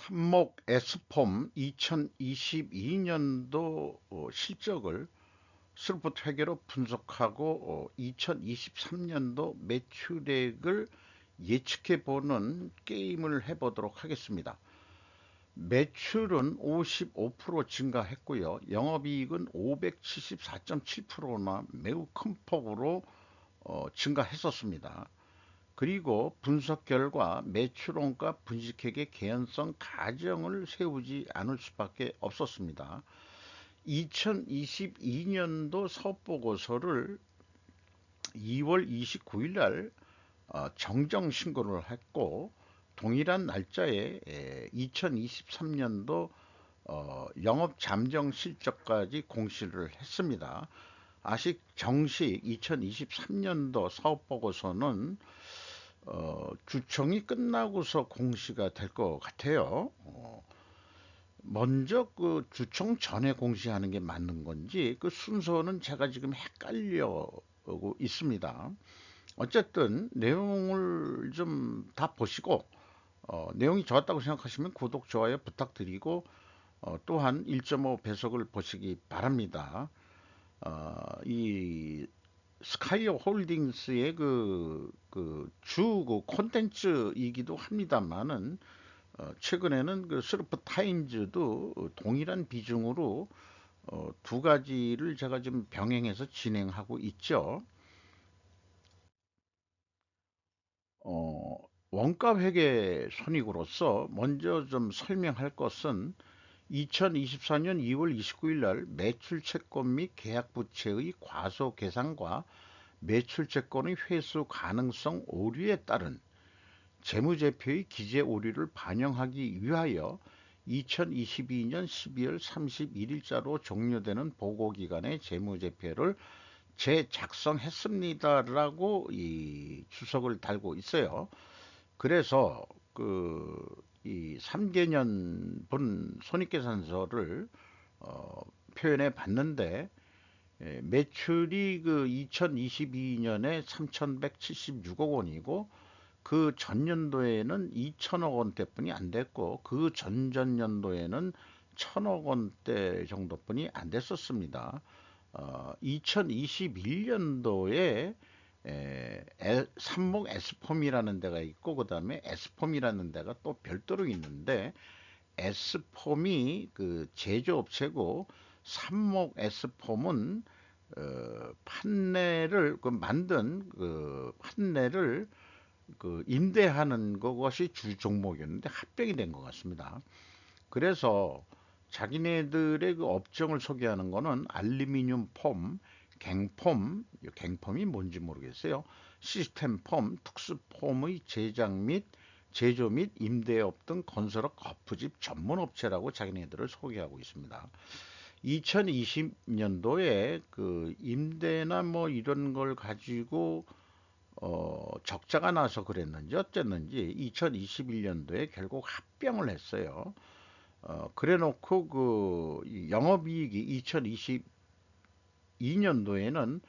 삼목 S폼 2022년도 실적을 스루프트 회계로 분석하고 2023년도 매출액을 예측해 보는 게임을 해보도록 하겠습니다. 매출은 55% 증가했고요. 영업이익은 574.7%나 매우 큰 폭으로 증가했었습니다. 그리고 분석 결과 매출원가 분식회계 개연성 가정을 세우지 않을 수밖에 없었습니다. 2022년도 사업보고서를 2월 29일 날 정정 신고를 했고, 동일한 날짜에 2023년도 영업 잠정 실적까지 공시를 했습니다. 아직 정식 2023년도 사업보고서는 주총이 끝나고서 공시가 될 것 같아요. 먼저 그 주총 전에 공시하는 게 맞는 건지 그 순서는 제가 지금 헷갈려고 있습니다. 어쨌든 내용을 좀 다 보시고 내용이 좋았다고 생각하시면 구독, 좋아요 부탁드리고 또한 1.5 배속을 보시기 바랍니다. 이 스카이어 홀딩스의 주 콘텐츠이기도 합니다만은 최근에는 그 스루프 타임즈도 동일한 비중으로 두 가지를 제가 좀 병행해서 진행하고 있죠. 어, 원가 회계 손익으로서 먼저 좀 설명할 것은 2024년 2월 29일 날 매출 채권 및 계약 부채의 과소 계산과 매출 채권의 회수 가능성 오류에 따른 재무제표의 기재 오류를 반영하기 위하여 2022년 12월 31일자로 종료되는 보고기간의 재무제표를 재작성했습니다라고 이 주석을 달고 있어요. 그래서 이 3개년분 손익계산서를 표현해 봤는데 매출이 그 2022년에 3,176억 원이고 그 전년도에는 2천억 원대뿐이 안 됐고 그 전전년도에는 1천억 원대 정도뿐이 안 됐었습니다. 2021년도에 삼목 S폼이라는 데가 있고 그 다음에 S폼이라는 데가 또 별도로 있는데 S폼이 그 제조업체고 삼목 S폼은 판넬을 만든 그 판넬을 임대하는 것이 주 종목이었는데 합병이 된 것 같습니다. 그래서 자기네들의 그 업종을 소개하는 거는 알루미늄 폼, 갱폼, 갱폼이 뭔지 모르겠어요. 시스템 폼, 특수 폼의 제작 및 제조 및 임대업 등 건설업 거푸집 전문 업체라고 자기네들을 소개하고 있습니다. 2020년도에 그 임대나 뭐 이런 걸 가지고 적자가 나서 그랬는지 어쨌는지 2021년도에 결국 합병을 했어요. 그래 놓고 영업이익이 2022년도에는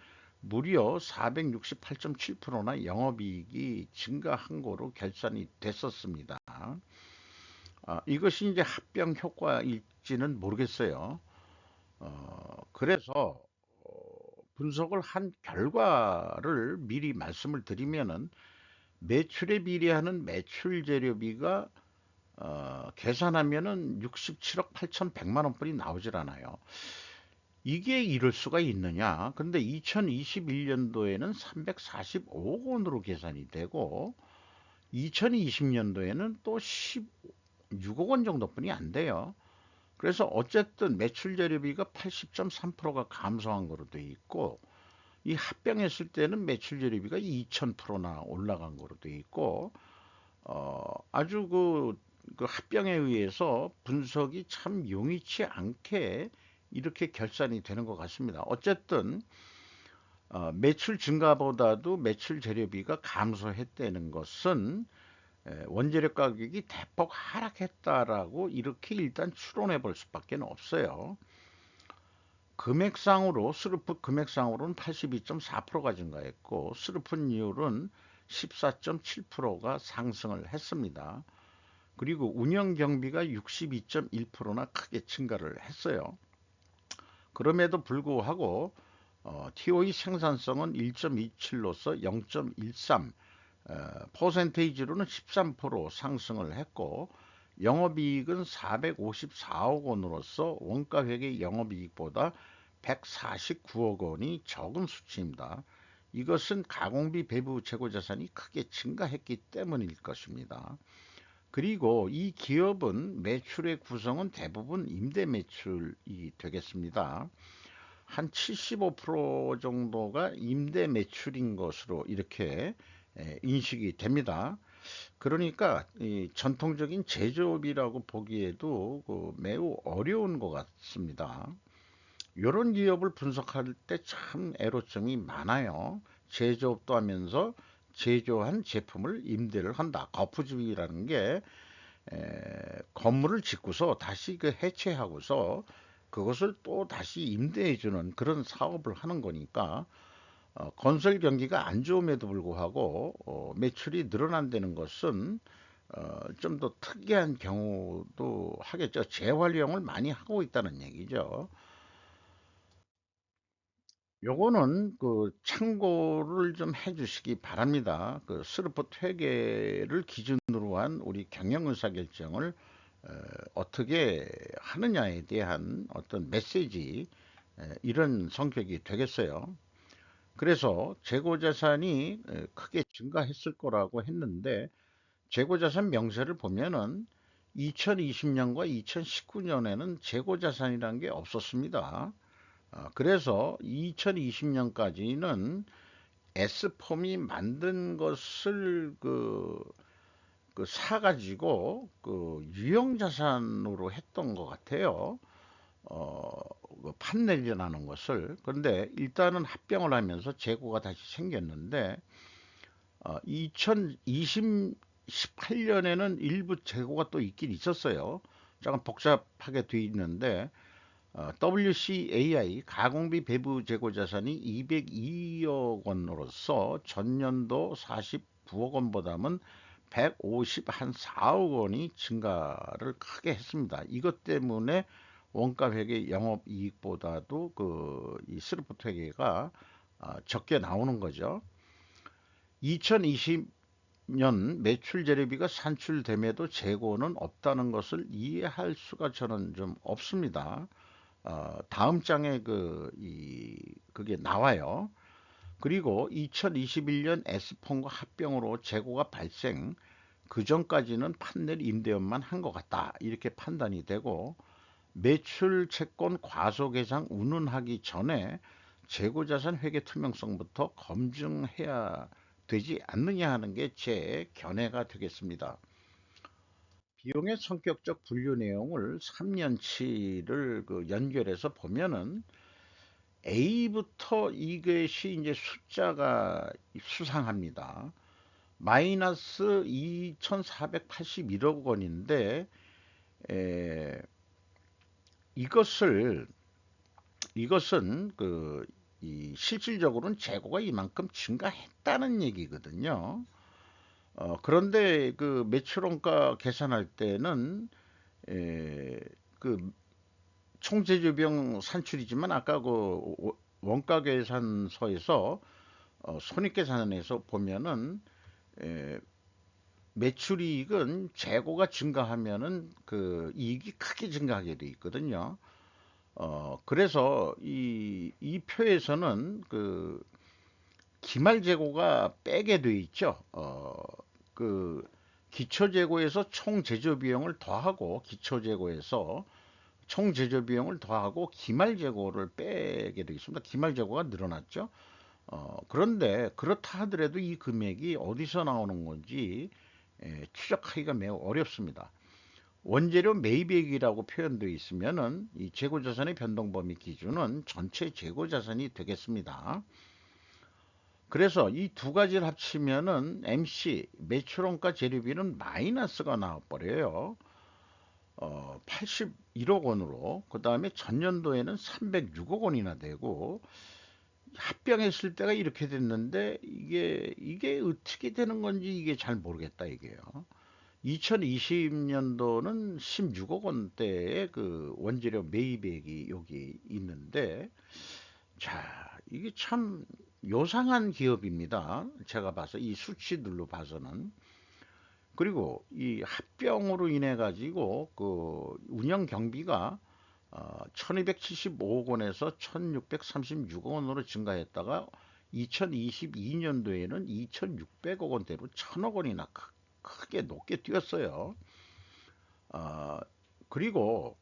무려 468.7%나 영업이익이 증가한 거로 결산이 됐었습니다. 이것이 이제 합병 효과일지는 모르겠어요. 그래서 분석을 한 결과를 미리 말씀을 드리면은 매출에 비례하는 매출 재료비가 계산하면은 67억 8,100만 원뿐이 나오질 않아요. 이게 이럴 수가 있느냐? 근데 2021년도에는 345억 원으로 계산이 되고 2020년도에는 또 16억 원 정도뿐이 안 돼요. 그래서 어쨌든 매출 재료비가 80.3%가 감소한 거로 돼 있고 이 합병했을 때는 매출 재료비가 2000%나 올라간 거로 돼 있고 아주 그 합병에 의해서 분석이 참 용이치 않게 이렇게 결산이 되는 것 같습니다. 어쨌든 매출 증가보다도 매출 재료비가 감소했다는 것은 원재료 가격이 대폭 하락했다라고 이렇게 일단 추론해 볼 수밖에 없어요. 금액상으로 스루프 금액상으로는 82.4%가 증가했고 스루프율은 14.7%가 상승을 했습니다. 그리고 운영 경비가 62.1%나 크게 증가를 했어요. 그럼에도 불구하고 TOE 생산성은 1.27로서 0.13 퍼센테이지로는 13% 상승을 했고 영업이익은 454억 원으로서 원가회계 영업이익보다 149억 원이 적은 수치입니다. 이것은 가공비 배부 재고자산이 크게 증가했기 때문일 것입니다. 그리고 이 기업은 매출의 구성은 대부분 임대 매출이 되겠습니다. 한 75% 정도가 임대 매출인 것으로 이렇게 인식이 됩니다. 그러니까 이 전통적인 제조업이라고 보기에도 매우 어려운 것 같습니다. 이런 기업을 분석할 때 참 애로점이 많아요. 제조업도 하면서 제조한 제품을 임대를 한다. 거푸집이라는 게 건물을 짓고서 다시 그 해체하고서 그것을 또 다시 임대해 주는 그런 사업을 하는 거니까 건설 경기가 안 좋음에도 불구하고 매출이 늘어난다는 것은 좀 더 특이한 경우도 하겠죠. 재활용을 많이 하고 있다는 얘기죠. 요거는 그 참고를 좀 해주시기 바랍니다. 그 스루프 회계를 기준으로 한 우리 경영 의사 결정을 어떻게 하느냐에 대한 어떤 메시지 이런 성격이 되겠어요. 그래서 재고자산이 크게 증가했을 거라고 했는데 재고자산 명세를 보면은 2020년과 2019년에는 재고자산이라는 게 없었습니다. 그래서 2020년까지는 S폼이 만든 것을 그 사가지고 그 유형자산으로 했던 것 같아요. 어, 그 판넬이라는 것을. 그런데 일단은 합병을 하면서 재고가 다시 생겼는데 2018년에는 일부 재고가 또 있긴 있었어요. 조금 복잡하게 돼 있는데 WCAI 가공비 배부 재고 자산이 202억 원으로서 전년도 49억 원보다는 154억 원이 증가를 크게 했습니다. 이것 때문에 원가 회계 영업 이익보다도 이 스루프트 회계가 적게 나오는 거죠. 2020년 매출 재료비가 산출됨에도 재고는 없다는 것을 이해할 수가 저는 좀 없습니다. 다음 장에 그게 나와요. 그리고 2021년 S폰과 합병으로 재고가 발생, 그 전까지는 판넬 임대업만 한 것 같다. 이렇게 판단이 되고, 매출 채권 과소계상 운운하기 전에 재고자산 회계 투명성부터 검증해야 되지 않느냐 하는 게 제 견해가 되겠습니다. 비용의 성격적 분류 내용을 3년치를 연결해서 보면은 A부터 이것이 이제 숫자가 수상합니다. 마이너스 2,481억 원인데 에, 이것을 이것은 이 실질적으로는 재고가 이만큼 증가했다는 얘기거든요. 그런데 그 매출원가 계산할 때는 에, 그 총재주 비용 산출이지만 아까 원가 계산서에서 손익계산에서 보면은 에, 매출이익은 재고가 증가하면은 그 이익이 크게 증가하게 돼 있거든요. 그래서 이 표에서는 그 기말 재고가 빼게 돼 있죠. 그 기초 재고에서 총 제조 비용을 더하고 기초 재고에서 총 제조 비용을 더하고 기말 재고를 빼게 되어 있습니다. 기말 재고가 늘어났죠. 그런데 그렇다 하더라도 이 금액이 어디서 나오는 건지 추적하기가 매우 어렵습니다. 원재료 매입액이라고 표현되어 있으면은 이 재고자산의 변동 범위 기준은 전체 재고자산이 되겠습니다. 그래서 이 두 가지를 합치면은 MC 매출원가 재료비는 마이너스가 나와버려요. 81억 원으로 그 다음에 전년도에는 306억 원이나 되고 합병했을 때가 이렇게 됐는데 이게 어떻게 되는 건지 이게 잘 모르겠다 이게요. 2020년도는 16억 원대의 그 원재료 매입액이 여기 있는데, 자, 이게 참 요상한 기업입니다. 제가 봐서 이 수치들로 봐서는. 그리고 이 합병으로 인해 가지고 그 운영 경비가 1275억 원에서 1636억 원으로 증가했다가 2022년도에는 2600억 원대로 1000억 원이나 크게 높게 뛰었어요. 어, 그리고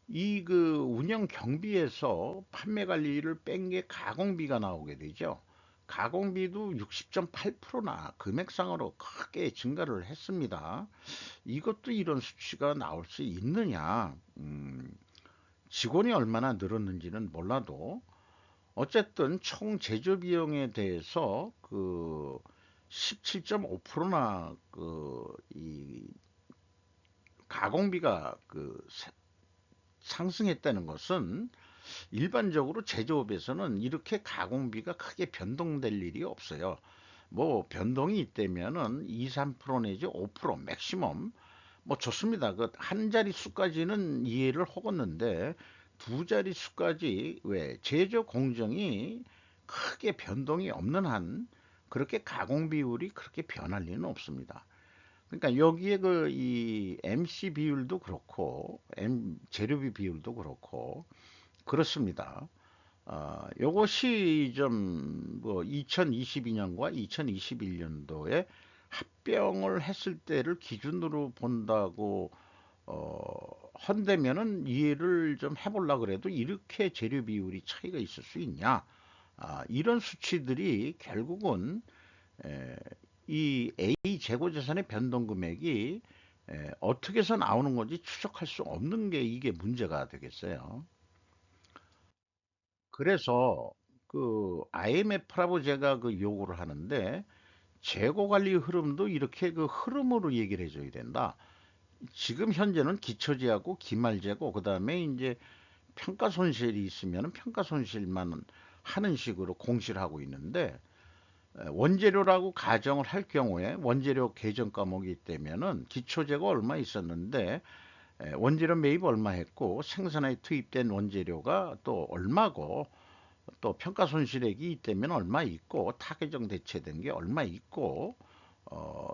이 그 운영 경비에서 판매 관리를 뺀 게 가공비가 나오게 되죠. 가공비도 60.8%나 금액상으로 크게 증가를 했습니다. 이것도 이런 수치가 나올 수 있느냐? 직원이 얼마나 늘었는지는 몰라도 어쨌든 총 제조 비용에 대해서 그 17.5%나 그 이 가공비가 그 상승했다는 것은 일반적으로 제조업에서는 이렇게 가공비가 크게 변동될 일이 없어요. 뭐 변동이 있다면은 2, 3% 내지 5% 맥시멈 뭐 좋습니다. 그 한 자리 수까지는 이해를 하겠는데 두 자리 수까지 왜 제조 공정이 크게 변동이 없는 한 그렇게 가공 비율이 그렇게 변할 리는 없습니다. 그러니까 여기에 그 이 MC 비율도 그렇고 재료비 비율도 그렇고 그렇습니다. 요것이 좀 뭐 2022년과 2021년도에 합병을 했을 때를 기준으로 본다고 헌되면은 이해를 좀 해보려 그래도 이렇게 재료 비율이 차이가 있을 수 있냐? 이런 수치들이 결국은 에, 이 A 재고 자산의 변동 금액이 어떻게 해서 나오는 건지 추적할 수 없는 게 이게 문제가 되겠어요. 그래서 그 IMF라고 제가 그 요구를 하는데 재고 관리 흐름도 이렇게 그 흐름으로 얘기를 해줘야 된다. 지금 현재는 기초재하고 기말재고 그다음에 이제 평가 손실이 있으면 평가 손실만 하는 식으로 공시를 하고 있는데 원재료라고 가정을 할 경우에 원재료 계정 과목이 있다면은 기초재고 얼마 있었는데 원재료 매입 얼마 했고 생산에 투입된 원재료가 또 얼마고 또 평가 손실액이 있다면 얼마 있고 타개정 대체된 게 얼마 있고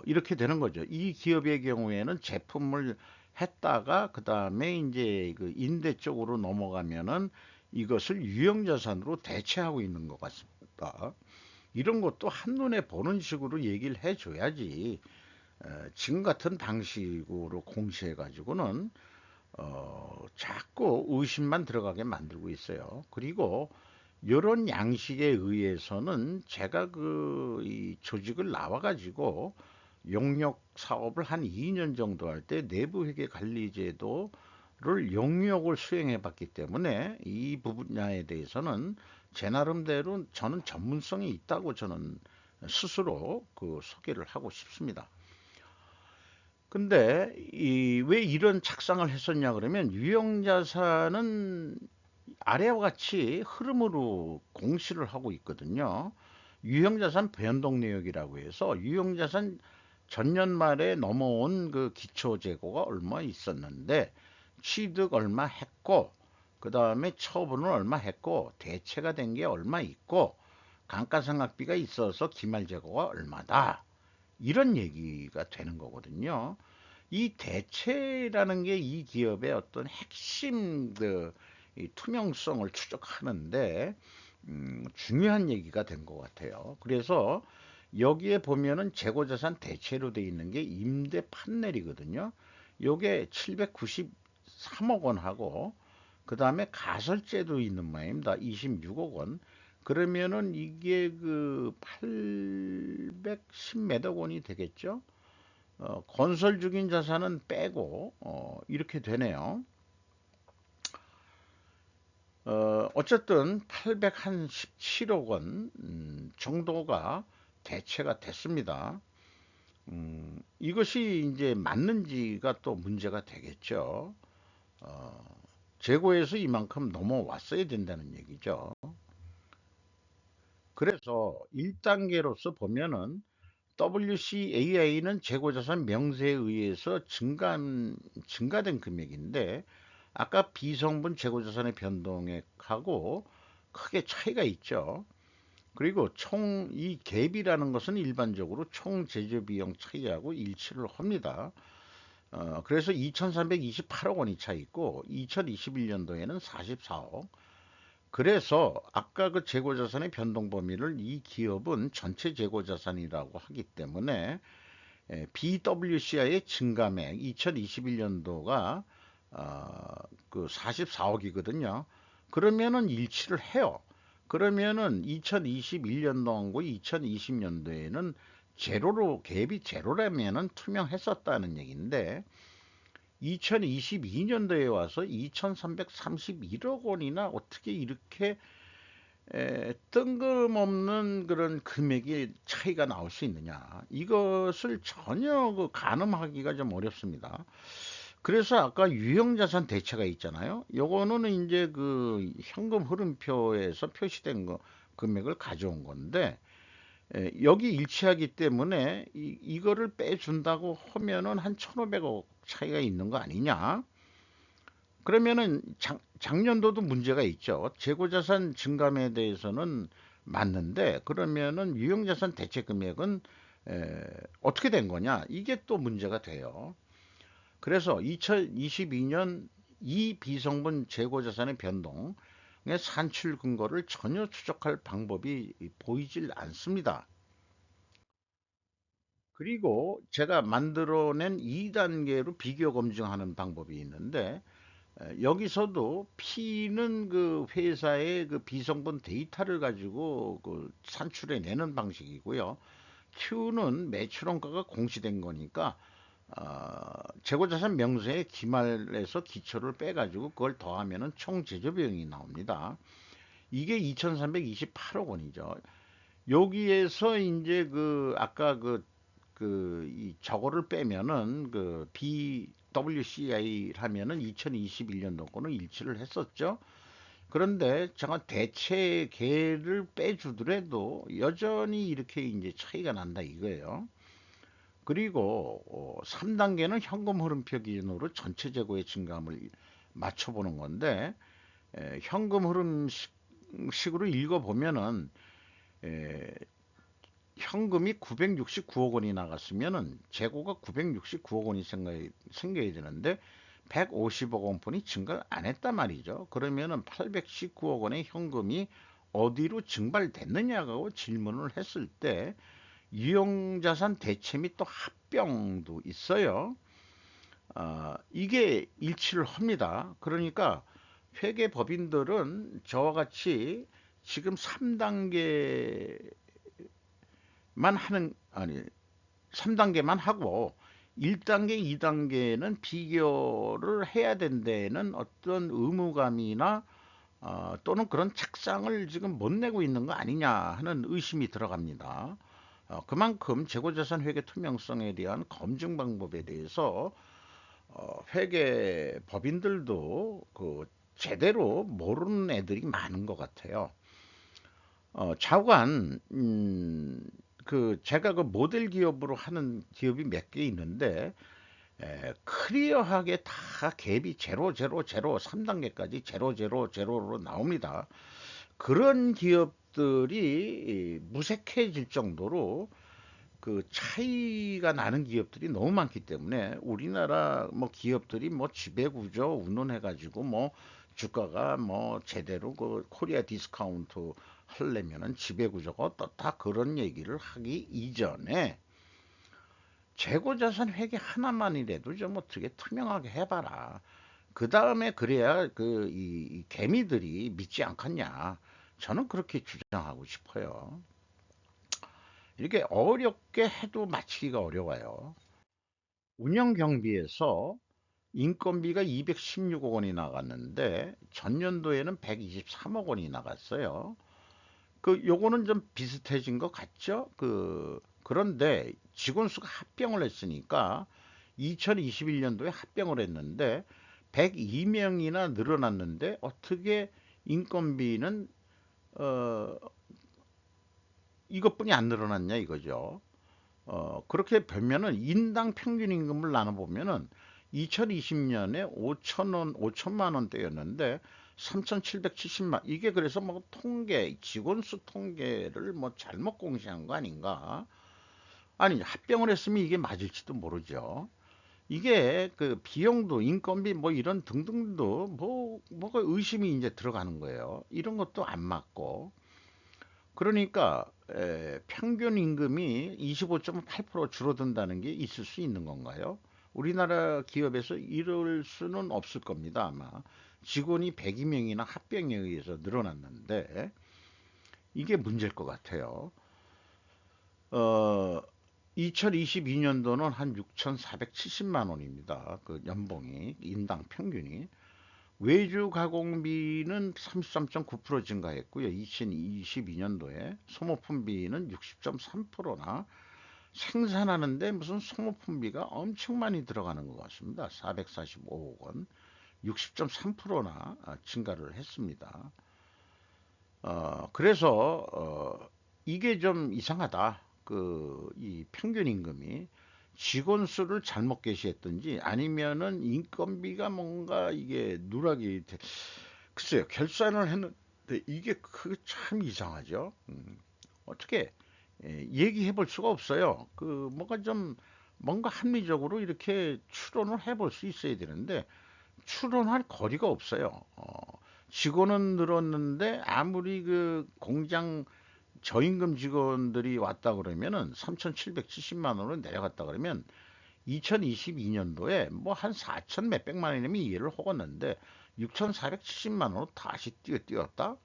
이렇게 되는 거죠. 이 기업의 경우에는 제품을 했다가 그 다음에 이제 그 임대 쪽으로 넘어가면은 이것을 유형자산으로 대체하고 있는 것 같습니다. 이런 것도 한눈에 보는 식으로 얘기를 해줘야지 지금 같은 방식으로 공시해 가지고는 자꾸 의심만 들어가게 만들고 있어요. 그리고 이런 양식에 의해서는 제가 그 이 조직을 나와 가지고 용역 사업을 한 2년 정도 할 때 내부 회계 관리 제도를 용역을 수행해 봤기 때문에 이 분야에 대해서는 제 나름대로 저는 전문성이 있다고 저는 스스로 그 소개를 하고 싶습니다. 근데 왜 이런 착상을 했었냐 그러면 유형자산은 아래와 같이 흐름으로 공시를 하고 있거든요. 유형자산 변동 내역이라고 해서 유형자산 전년 말에 넘어온 그 기초재고가 얼마 있었는데 취득 얼마 했고 그 다음에 처분은 얼마 했고 대체가 된 게 얼마 있고 감가상각비가 있어서 기말재고가 얼마다 이런 얘기가 되는 거거든요. 이 대체라는 게 이 기업의 어떤 핵심 이 투명성을 추적하는데 중요한 얘기가 된 것 같아요. 그래서 여기에 보면은 재고자산 대체로 돼 있는 게 임대 판넬이거든요. 요게 793억 원하고 그 다음에 가설제도 있는 모양입니다. 26억 원. 그러면은 이게 그 810 몇억 원이 되겠죠? 건설 중인 자산은 빼고 이렇게 되네요. 어쨌든 817억 원 정도가 대체가 됐습니다. 이것이 이제 맞는지가 또 문제가 되겠죠. 어, 재고에서 이만큼 넘어왔어야 된다는 얘기죠. 그래서 1단계로서 보면은 WCAI는 재고자산 명세에 의해서 증가된 금액인데 아까 비성분 재고자산의 변동액하고 크게 차이가 있죠. 그리고 총 이 갭이라는 것은 일반적으로 총 제조 비용 차이하고 일치를 합니다. 그래서 2,328억 원이 차 있고 2021년도에는 44억. 그래서 아까 그 재고자산의 변동 범위를 이 기업은 전체 재고자산이라고 하기 때문에 BWCI의 증감액 2021년도가 그 44억이거든요. 그러면은 일치를 해요. 그러면은 2021년도하고 2020년도에는 제로로 갭이 제로라면은 투명했었다는 얘기인데 2022년도에 와서 2,331억 원이나 어떻게 이렇게 뜬금없는 그런 금액의 차이가 나올 수 있느냐. 이것을 전혀 그 가늠하기가 좀 어렵습니다. 그래서 아까 유형자산 대체가 있잖아요. 요거는 이제 그 현금 흐름표에서 표시된 거 금액을 가져온 건데 여기 일치하기 때문에 이거를 빼준다고 하면은 한 1,500억 차이가 있는 거 아니냐? 그러면은 작년도도 문제가 있죠. 재고자산 증감에 대해서는 맞는데 그러면은 유형자산 대체 금액은 어떻게 된 거냐? 이게 또 문제가 돼요. 그래서 2022년 이 비성분 재고자산의 변동의 산출 근거를 전혀 추적할 방법이 보이질 않습니다. 그리고 제가 만들어낸 2단계로 비교 검증하는 방법이 있는데 여기서도 P는 그 회사의 그 비성분 데이터를 가지고 그 산출해 내는 방식이고요. Q는 매출원가가 공시된 거니까 재고자산 명세의 기말에서 기초를 빼가지고 그걸 더하면은 총 제조 비용이 나옵니다. 이게 2,328억 원이죠. 여기에서 이제 그 아까 이 저거를 빼면은 그 BWCI 하면은 2021년도 거는 일치를 했었죠. 그런데 잠깐 대체계를 빼주더라도 여전히 이렇게 이제 차이가 난다 이거예요. 그리고 3단계는 현금 흐름표 기준으로 전체 재고의 증감을 맞춰보는 건데 현금 흐름식으로 읽어보면은 현금이 969억 원이 나갔으면은 재고가 969억 원이 생겨야 되는데 150억 원뿐이 증가를 안 했단 말이죠. 그러면은 819억 원의 현금이 어디로 증발됐느냐고 질문을 했을 때 유형자산 대체 및 또 합병도 있어요. 이게 일치를 합니다. 그러니까 회계법인들은 저와 같이 지금 3단계만 하는 아니 3단계만 하고 1단계, 2단계는 비교를 해야 된다는 어떤 의무감이나 또는 그런 책상을 지금 못 내고 있는 거 아니냐 하는 의심이 들어갑니다. 그만큼 재고자산 회계 투명성에 대한 검증 방법에 대해서 회계 법인들도 그 제대로 모르는 애들이 많은 것 같아요. 좌우간 그 제가 그 모델 기업으로 하는 기업이 몇 개 있는데 클리어하게 다 갭이 제로 제로 제로 3단계까지 제로 제로 제로로 나옵니다. 그런 기업들이 무색해질 정도로 그 차이가 나는 기업들이 너무 많기 때문에 우리나라 뭐 기업들이 뭐 지배구조 운운해가지고 뭐 주가가 뭐 제대로 그 코리아 디스카운트 하려면은 지배구조가 어떻다 그런 얘기를 하기 이전에 재고자산 회계 하나만이라도 좀 어떻게 투명하게 해봐라. 그 다음에 그래야 이 개미들이 믿지 않겠냐. 저는 그렇게 주장하고 싶어요. 이렇게 어렵게 해도 맞히기가 어려워요. 운영 경비에서 인건비가 216억 원이 나갔는데 전년도에는 123억 원이 나갔어요. 요거는 좀 비슷해진 것 같죠? 그런데 직원 수가 합병을 했으니까 2021년도에 합병을 했는데 102명이나 늘어났는데 어떻게 인건비는 어, 이것뿐이 안 늘어났냐 이거죠. 그렇게 보면은 인당 평균 임금을 나눠보면은 2020년에 5천원, 5천만 원대였는데 3,770만, 이게 그래서 뭐 통계, 직원 수 통계를 뭐 잘못 공시한 거 아닌가? 아니, 합병을 했으면 이게 맞을지도 모르죠. 이게 그 비용도 인건비 뭐 이런 등등도 뭐가 의심이 이제 들어가는 거예요. 이런 것도 안 맞고. 그러니까 평균 임금이 25.8% 줄어든다는 게 있을 수 있는 건가요? 우리나라 기업에서 이럴 수는 없을 겁니다, 아마. 직원이 102명이나 합병에 의해서 늘어났는데 이게 문제일 것 같아요. 어, 2022년도는 한 6,470만 원입니다. 그 연봉이 인당 평균이. 외주 가공비는 33.9% 증가했고요. 2022년도에 소모품비는 60.3%나 생산하는데 무슨 소모품비가 엄청 많이 들어가는 것 같습니다. 445억 원, 60.3%나 증가를 했습니다. 그래서 이게 좀 이상하다. 이 평균 임금이 직원 수를 잘못 게시했든지 아니면은 인건비가 뭔가 이게 글쎄요, 결산을 했는데 이게 그 참 이상하죠. 어떻게 얘기해 볼 수가 없어요. 뭔가 합리적으로 이렇게 추론을 해볼 수 있어야 되는데 추론할 거리가 없어요. 직원은 늘었는데 아무리 그 공장 저임금 직원들이 왔다 그러면은 3,770만 원으로 내려갔다 그러면 2022년도에 뭐 한 4천 몇백만 원이면 이해를 하겠는데 6,470만 원으로 다시 뛰었다?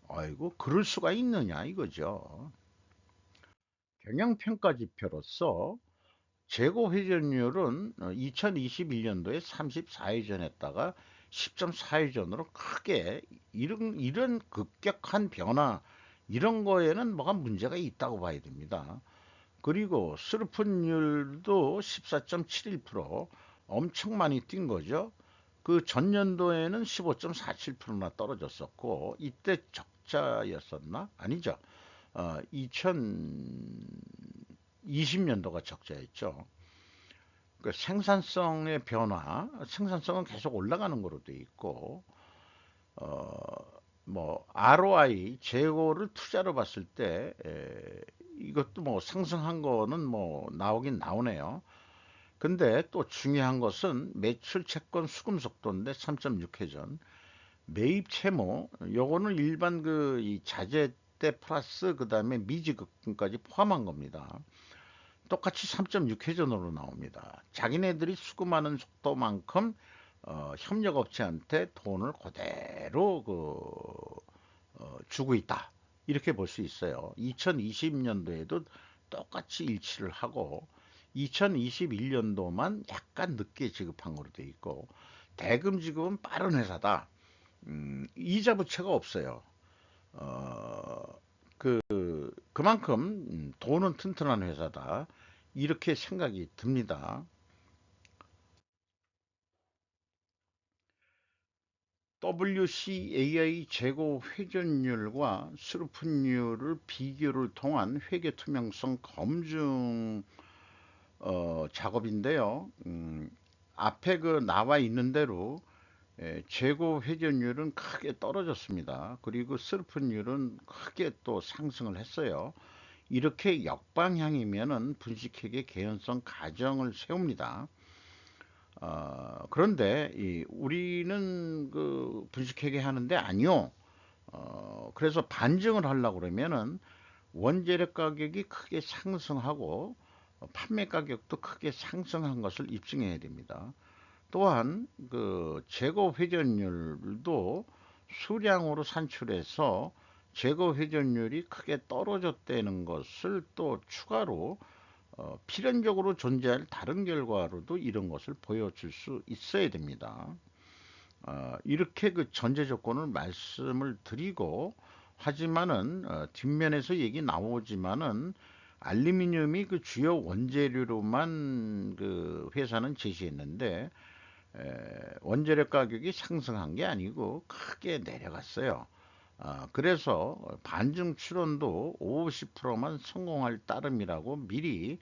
아이고, 그럴 수가 있느냐 이거죠. 경영평가지표로서 재고 회전율은 2021년도에 34회전했다가 10.4회전으로 크게 이런 급격한 변화 이런 거에는 뭐가 문제가 있다고 봐야 됩니다. 그리고 슬픈율도 14.71% 엄청 많이 뛴 거죠. 그 전년도에는 15.47%나 떨어졌었고 이때 적자였었나? 아니죠. 2020년도가 적자였죠. 그 생산성의 변화, 생산성은 계속 올라가는 거로 돼 있고, 어, 뭐 ROI 재고를 투자로 봤을 때 이것도 뭐 상승한 거는 뭐 나오긴 나오네요. 근데 또 중요한 것은 매출 채권 수금 속도인데 3.6회전, 매입 채무 요거는 일반 이 자재 때 플러스 그다음에 미지급금까지 포함한 겁니다. 똑같이 3.6회전으로 나옵니다. 자기네들이 수금하는 속도만큼 협력업체한테 돈을 그대로 주고 있다. 이렇게 볼 수 있어요. 2020년도에도 똑같이 일치를 하고 2021년도만 약간 늦게 지급한 거로 돼 있고 대금 지급은 빠른 회사다. 이자 부채가 없어요. 어, 그만큼 돈은 튼튼한 회사다. 이렇게 생각이 듭니다. WCAI 재고 회전율과 스루픈율을 비교를 통한 회계 투명성 검증 작업인데요. 앞에 나와 있는 대로 재고 회전율은 크게 떨어졌습니다. 그리고 슬픈율은 크게 또 상승을 했어요. 이렇게 역방향이면은 분식회계 개연성 가정을 세웁니다. 그런데 우리는 그 분식회계 하는데 아니요. 그래서 반증을 하려고 그러면은 원재료 가격이 크게 상승하고 판매 가격도 크게 상승한 것을 입증해야 됩니다. 또한 그 재고 회전율도 수량으로 산출해서 재고 회전율이 크게 떨어졌다는 것을 또 추가로 필연적으로 존재할 다른 결과로도 이런 것을 보여줄 수 있어야 됩니다. 이렇게 그 전제 조건을 말씀을 드리고 하지만은 뒷면에서 얘기 나오지만은 알루미늄이 그 주요 원재료로만 그 회사는 제시했는데 원재료 가격이 상승한 게 아니고 크게 내려갔어요. 그래서 반증 출원도 50%만 성공할 따름이라고 미리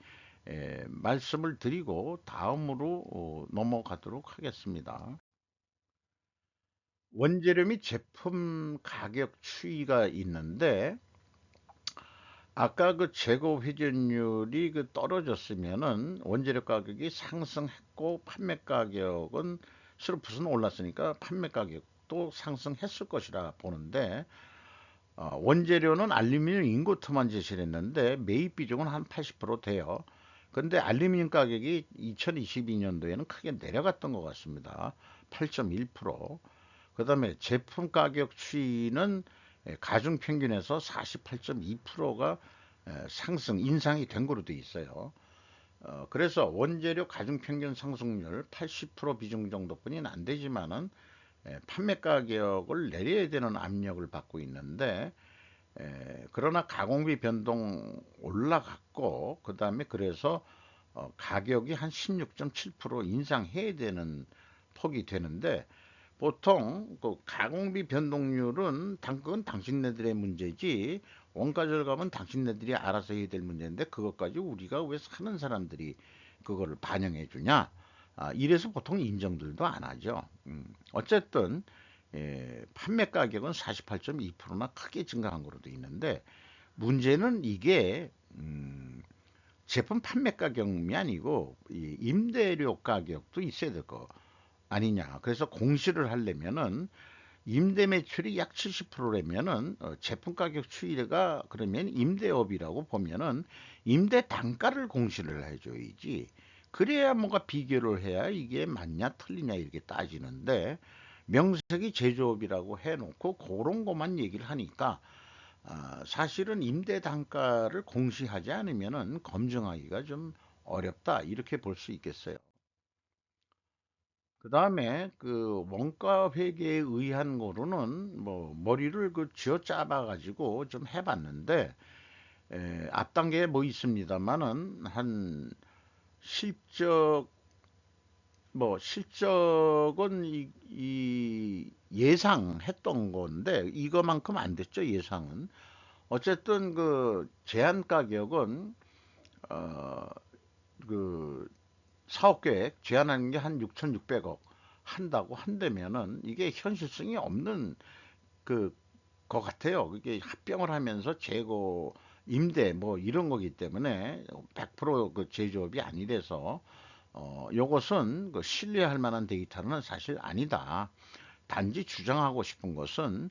말씀을 드리고 다음으로 넘어가도록 하겠습니다. 원재료 및 제품 가격 추이가 있는데, 아까 그 재고 회전율이 그 떨어졌으면은 원재료 가격이 상승했고 판매 가격은 스루풋은 올랐으니까 판매 가격도 상승했을 것이라 보는데, 원재료는 알루미늄 인고트만 제시를 했는데 매입 비중은 한 80% 돼요. 근데 알루미늄 가격이 2022년도에는 크게 내려갔던 것 같습니다. 8.1%. 그다음에 제품 가격 추이는 가중 평균에서 48.2%가 상승 인상이 된 거로 돼 있어요. 그래서 원재료 가중 평균 상승률 80% 비중 정도뿐이는 안 되지만은 판매 가격을 내려야 되는 압력을 받고 있는데, 그러나 가공비 변동 올라갔고 그다음에 그래서 가격이 한 16.7% 인상해야 되는 폭이 되는데, 보통 그 가공비 변동률은 그건 당신네들의 문제지 원가 절감은 당신네들이 알아서 해야 될 문제인데 그것까지 우리가 왜 사는 사람들이 그거를 반영해 주냐? 이래서 보통 인정들도 안 하죠. 어쨌든 판매 가격은 48.2%나 크게 증가한 거로 돼 있는데, 문제는 이게 제품 판매 가격이 아니고 이 임대료 가격도 있어야 될 거 아니냐. 그래서 공시를 하려면은 임대 매출이 약 70%라면은 제품 가격 추이가 그러면 임대업이라고 보면은 임대 단가를 공시를 해줘야지. 그래야 뭔가 비교를 해야 이게 맞냐 틀리냐 이렇게 따지는데, 명색이 제조업이라고 해놓고 그런 것만 얘기를 하니까 사실은 임대 단가를 공시하지 않으면은 검증하기가 좀 어렵다 이렇게 볼 수 있겠어요. 그 다음에 그 원가 회계에 의한 거로는 뭐 머리를 그 쥐어 짜봐 가지고 좀 해봤는데, 앞 단계에 뭐 있습니다만은 한 실적, 뭐 실적은 이 예상했던 건데 이거만큼 안 됐죠. 예상은 어쨌든 그 제한 가격은 어 그 사업 계획 제한하는 게 한 6,600억 한다고 한다면은 이게 현실성이 없는 그 것 같아요. 그게 합병을 하면서 재고 임대 뭐 이런 거기 때문에 100%그 제조업이 아니라서 요것은 그 신뢰할 만한 데이터는 사실 아니다. 단지 주장하고 싶은 것은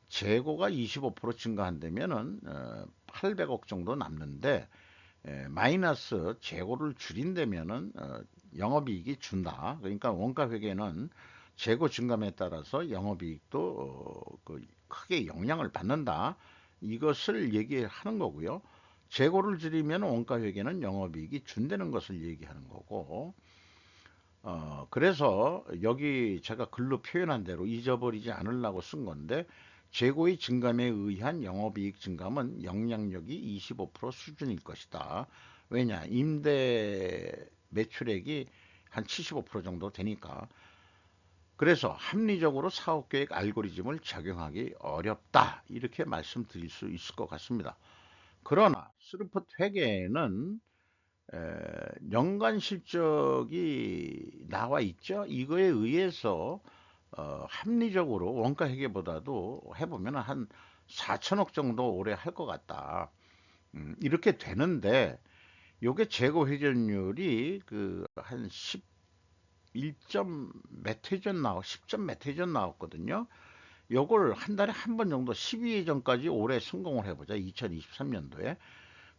재고가 25% 증가한다면은 800억 정도 남는데, 마이너스 재고를 줄인다면은 영업이익이 준다. 그러니까 원가 회계는 재고 증감에 따라서 영업이익도 그 크게 영향을 받는다. 이것을 얘기하는 거고요. 재고를 줄이면 원가 회계는 영업이익이 준다는 것을 얘기하는 거고, 그래서 여기 제가 글로 표현한 대로 잊어버리지 않으려고 쓴 건데, 재고의 증감에 의한 영업이익 증감은 영향력이 25% 수준일 것이다. 왜냐? 임대 매출액이 한 75% 정도 되니까. 그래서 합리적으로 사업계획 알고리즘을 적용하기 어렵다. 이렇게 말씀드릴 수 있을 것 같습니다. 그러나 스루풋 회계에는 연간 실적이 나와 있죠. 이거에 의해서 합리적으로 원가 회계보다도 해보면 한 4천억 정도 올해 할 것 같다. 이렇게 되는데 요게 재고 회전율이 그 한 11점 몇 회전 10점 몇 회전 나왔거든요. 요걸 한 달에 한 번 정도 12회전까지 올해 성공을 해보자. 2023년도에.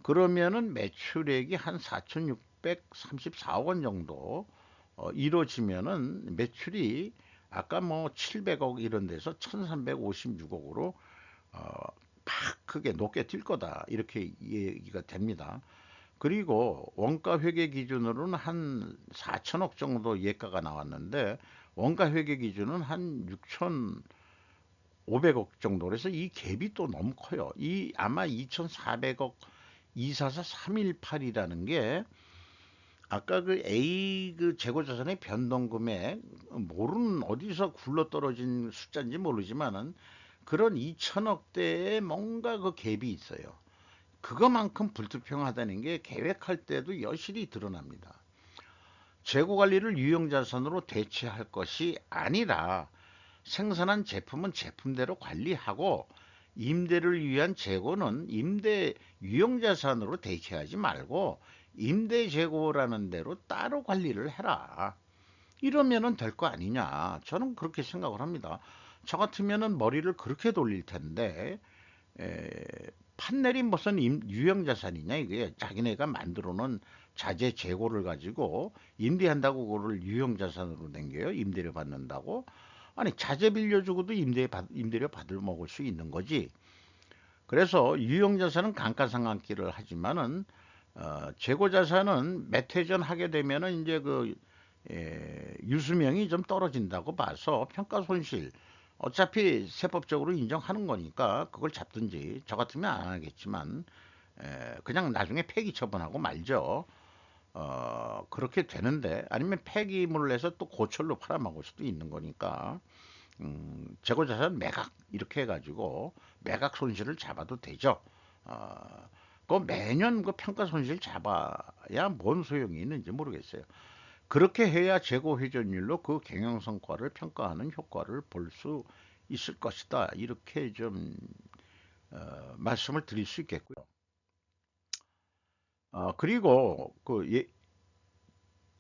그러면은 매출액이 한 4,634억 원 정도 이루어지면은 매출이 아까 뭐 700억 이런 데서 1,356억으로 팍 크게 높게 뛸 거다 이렇게 얘기가 됩니다. 그리고 원가 회계 기준으로는 한 4천억 정도 예가가 나왔는데 원가 회계 기준은 한 6,500억 정도. 그래서 이 갭이 또 너무 커요. 이 아마 2,400억 244 318이라는 게 아까 그 A 그 재고자산의 변동금액 모르는 어디서 굴러떨어진 숫자인지 모르지만은 그런 2천억대의 뭔가 그 갭이 있어요. 그거만큼 불투명하다는 게 계획할 때도 여실히 드러납니다. 재고 관리를 유형자산으로 대체할 것이 아니라 생산한 제품은 제품대로 관리하고 임대를 위한 재고는 임대 유형자산으로 대체하지 말고 임대 재고라는 대로 따로 관리를 해라. 이러면은 될 거 아니냐. 저는 그렇게 생각을 합니다. 저 같으면은 머리를 그렇게 돌릴 텐데 에, 판넬이 무슨 유형자산이냐 이게 자기네가 만들어 놓은 자재 재고를 가지고 임대한다고 그거를 유형자산으로 남겨요. 임대료 받는다고. 아니 자재 빌려주고도 임대료 받을 먹을 수 있는 거지. 그래서 유형자산은 감가상각기를 하지만은 재고자산은 매퇴전 하게 되면은 이제 그 유수명이 좀 떨어진다고 봐서 평가손실 어차피 세법적으로 인정하는 거니까 그걸 잡든지 저 같으면 안 하겠지만 그냥 나중에 폐기 처분하고 말죠. 그렇게 되는데 아니면 폐기물을 내서 또 고철로 팔아먹을 수도 있는 거니까 재고자산 매각 이렇게 해가지고 매각 손실을 잡아도 되죠. 그 매년 그 평가 손실 잡아야 뭔 소용이 있는지 모르겠어요. 그렇게 해야 재고 회전율로 그 경영 성과를 평가하는 효과를 볼 수 있을 것이다. 이렇게 좀 말씀을 드릴 수 있겠고요. 그리고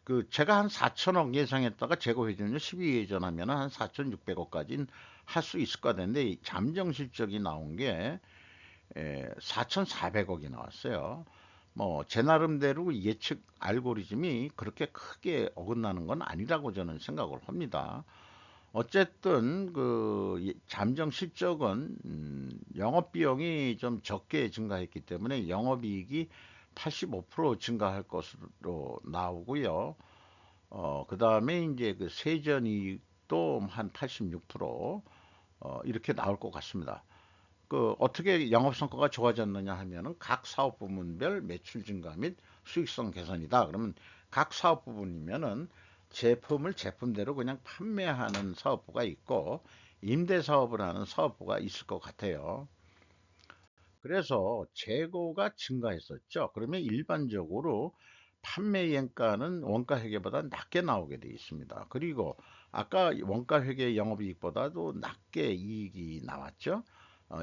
그 제가 한 4천억 예상했다가 재고 회전율 12 회전하면 한 4,600억까지는 할 수 있을 것 같은데 잠정 실적이 나온 게 4,400억이 나왔어요. 뭐 제 나름대로 예측 알고리즘이 그렇게 크게 어긋나는 건 아니라고 저는 생각을 합니다. 어쨌든 그 잠정 실적은 영업 비용이 좀 적게 증가했기 때문에 영업이익이 85% 증가할 것으로 나오고요. 그다음에 이제 그 세전이익도 한 86% 이렇게 나올 것 같습니다. 그 어떻게 영업 성과가 좋아졌느냐 하면은 각 사업 부문별 매출 증가 및 수익성 개선이다. 그러면 각 사업 부분이면은 제품을 제품대로 그냥 판매하는 사업부가 있고 임대 사업을 하는 사업부가 있을 것 같아요. 그래서 재고가 증가했었죠. 그러면 일반적으로 판매 원가는 원가 회계보다 낮게 나오게 되어 있습니다. 그리고 아까 원가 회계 영업이익보다도 낮게 이익이 나왔죠.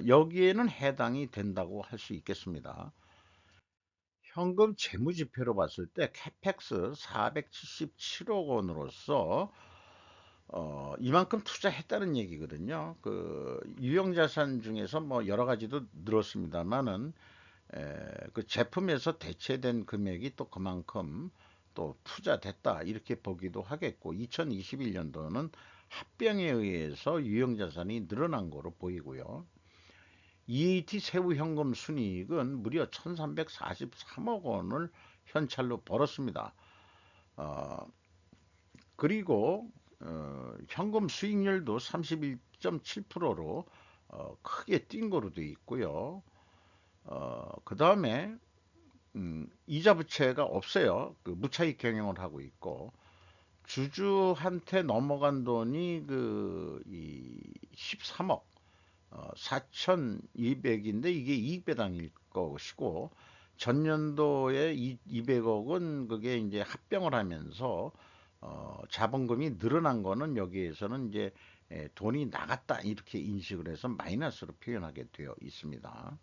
여기에는 해당이 된다고 할 수 있겠습니다. 현금 재무지표로 봤을 때 캐펙스 477억 원으로서 이만큼 투자했다는 얘기거든요. 그 유형자산 중에서 뭐 여러 가지도 늘었습니다만은 그 제품에서 대체된 금액이 또 그만큼 또 투자됐다 이렇게 보기도 하겠고 2021년도는 합병에 의해서 유형자산이 늘어난 거로 보이고요. EAT 세후 현금 순이익은 무려 1343억 원을 현찰로 벌었습니다. 어, 그리고 현금 수익률도 31.7%로 크게 뛴 거로 되어 있고요. 그 다음에 이자 부채가 없어요. 그 무차익 경영을 하고 있고 주주한테 넘어간 돈이 이 13억 4,200인데 이게 이익배당일 것이고 전년도에 200억은 그게 이제 합병을 하면서 자본금이 늘어난 거는 여기에서는 이제 돈이 나갔다 이렇게 인식을 해서 마이너스로 표현하게 되어 있습니다.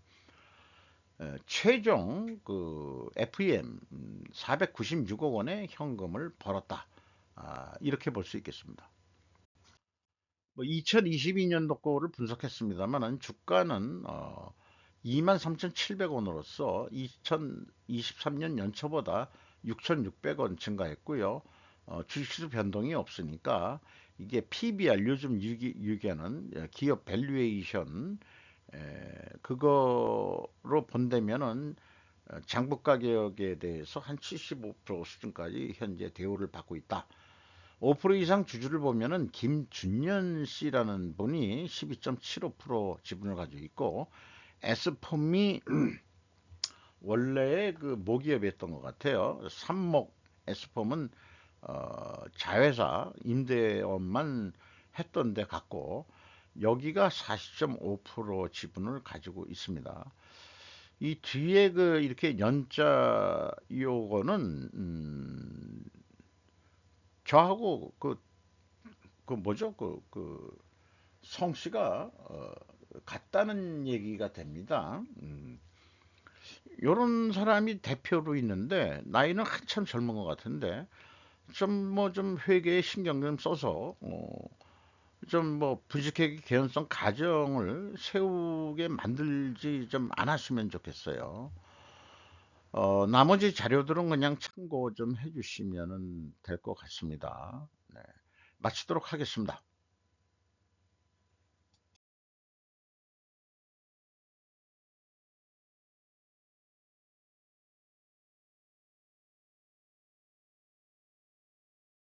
최종 그 FEM 496억 원의 현금을 벌었다. 이렇게 볼 수 있겠습니다. 뭐 2022년도 거를 분석했습니다만은 주가는 23,700원으로서 2023년 연초보다 6,600원 증가했고요. 주식수 변동이 없으니까 이게 PBR 요즘 유기하는 기업 밸류에이션 그거로 본다면은 장부 가격에 대해서 한 75% 수준까지 현재 대우를 받고 있다. 5% 이상 주주를 보면은 김준년 씨라는 분이 12.75% 지분을 가지고 있고 에스폼이 원래 그 모기업이었던 것 같아요. 삼목 에스폼은 자회사 임대업만 했던 데 같고 여기가 40.5% 지분을 가지고 있습니다. 이 뒤에 그 이렇게 연자 요거는 저하고 그 뭐죠? 성씨가 같다는 얘기가 됩니다. 요런 사람이 대표로 있는데 나이는 한참 젊은 것 같은데 좀 회계에 신경 좀 써서 좀 뭐 부직하게 개연성 가정을 세우게 만들지 좀 않았으면 좋겠어요. 나머지 자료들은 그냥 참고 좀 해주시면 될 것 같습니다. 네, 마치도록 하겠습니다.